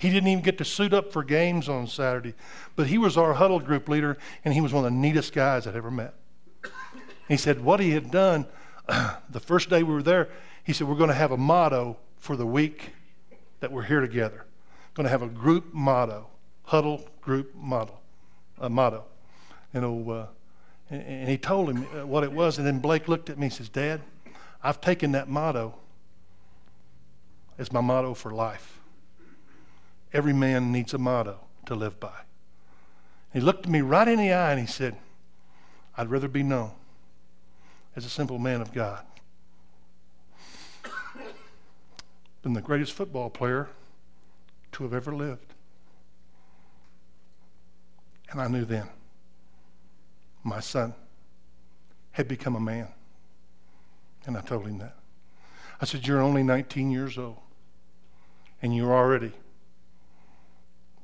He didn't even get to suit up for games on Saturday, but he was our huddle group leader, and he was one of the neatest guys I'd ever met. He said what he had done the first day we were there, he said, we're going to have a motto for the week that we're here together. Going to have a group motto, huddle group motto. And he told him what it was, and then Blake looked at me and says, Dad, I've taken that motto as my motto for life. Every man needs a motto to live by. He looked at me right in the eye and he said, I'd rather be known as a simple man of God than the greatest football player to have ever lived. And I knew then my son had become a man. And I told him that. I said, you're only 19 years old, and you're already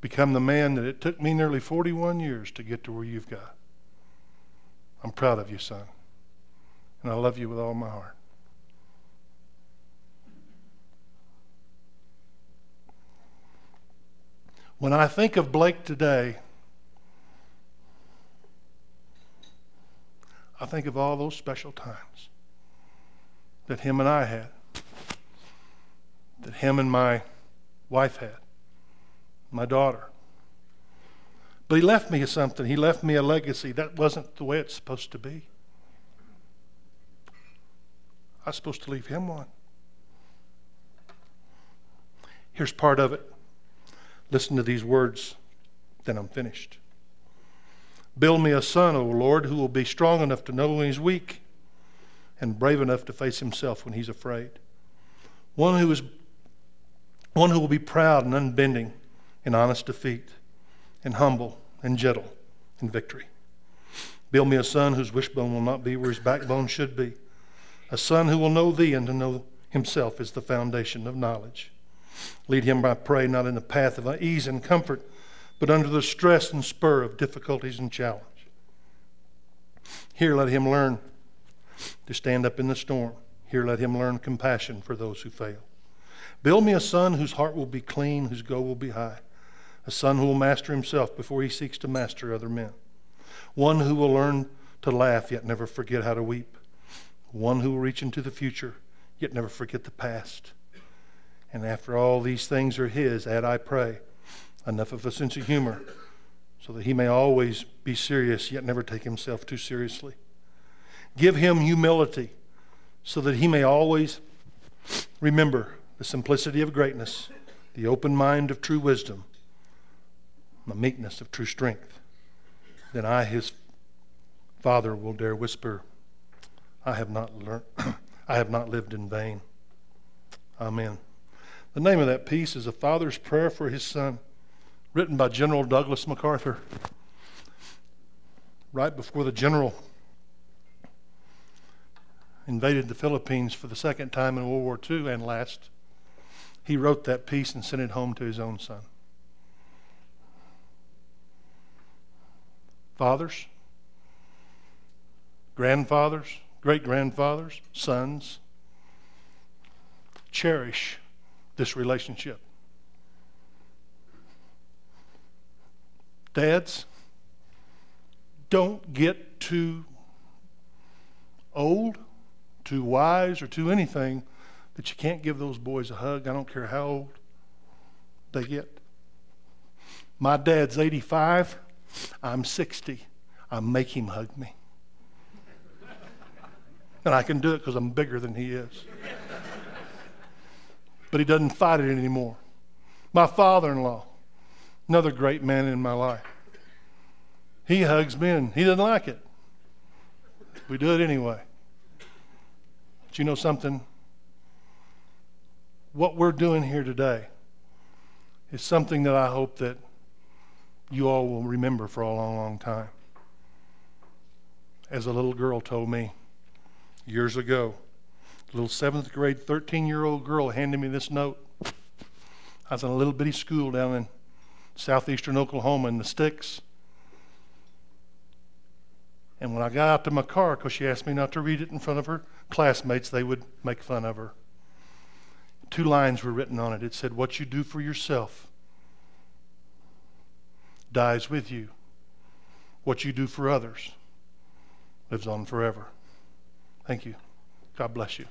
become the man that it took me nearly 41 years to get to where you've got. I'm proud of you, son, and I love you with all my heart. When I think of Blake today, I think of all those special times that him and I had, that him and my wife had, my daughter. But he left me something. He left me a legacy. That wasn't the way it's supposed to be. I was supposed to leave him one. Here's part of it. Listen to these words, then I'm finished. Build me a son, O Lord, who will be strong enough to know when he's weak and brave enough to face himself when he's afraid. One who will be proud and unbending in honest defeat, and humble and gentle in victory. Build me a son whose wishbone will not be where his backbone should be. A son who will know thee and to know himself is the foundation of knowledge. Lead him, I pray, not in the path of ease and comfort, but under the stress and spur of difficulties and challenge. Here let him learn to stand up in the storm. Here let him learn compassion for those who fail. Build me a son whose heart will be clean, whose goal will be high. A son who will master himself before he seeks to master other men. One who will learn to laugh yet never forget how to weep. One who will reach into the future yet never forget the past. And after all these things are his, add, I pray, enough of a sense of humor so that he may always be serious yet never take himself too seriously. Give him humility so that he may always remember the simplicity of greatness, the open mind of true wisdom, the meekness of true strength. Then I, his father, will dare whisper, I have not lived in vain. Amen. The name of that piece is A Father's Prayer for His Son, written by General Douglas MacArthur. Right before the general invaded the Philippines for the second time in World War II and last, he wrote that piece and sent it home to his own son. Fathers, grandfathers, great-grandfathers, sons, cherish this relationship. Dads, don't get too old, too wise, or too anything that you can't give those boys a hug. I don't care how old they get. My dad's 85. I'm 60. I make him hug me. And I can do it because I'm bigger than he is. But he doesn't fight it anymore. My father-in-law, another great man in my life, he hugs me and he doesn't like it. We do it anyway. But you know something? What we're doing here today is something that I hope that you all will remember for a long, long time. As a little girl told me years ago, a little 7th grade, 13-year-old girl handed me this note. I was in a little bitty school down in southeastern Oklahoma in the sticks. And when I got out to my car, because she asked me not to read it in front of her classmates, they would make fun of her. 2 lines were written on it. It said, what you do for yourself dies with you. What you do for others lives on forever. Thank you. God bless you.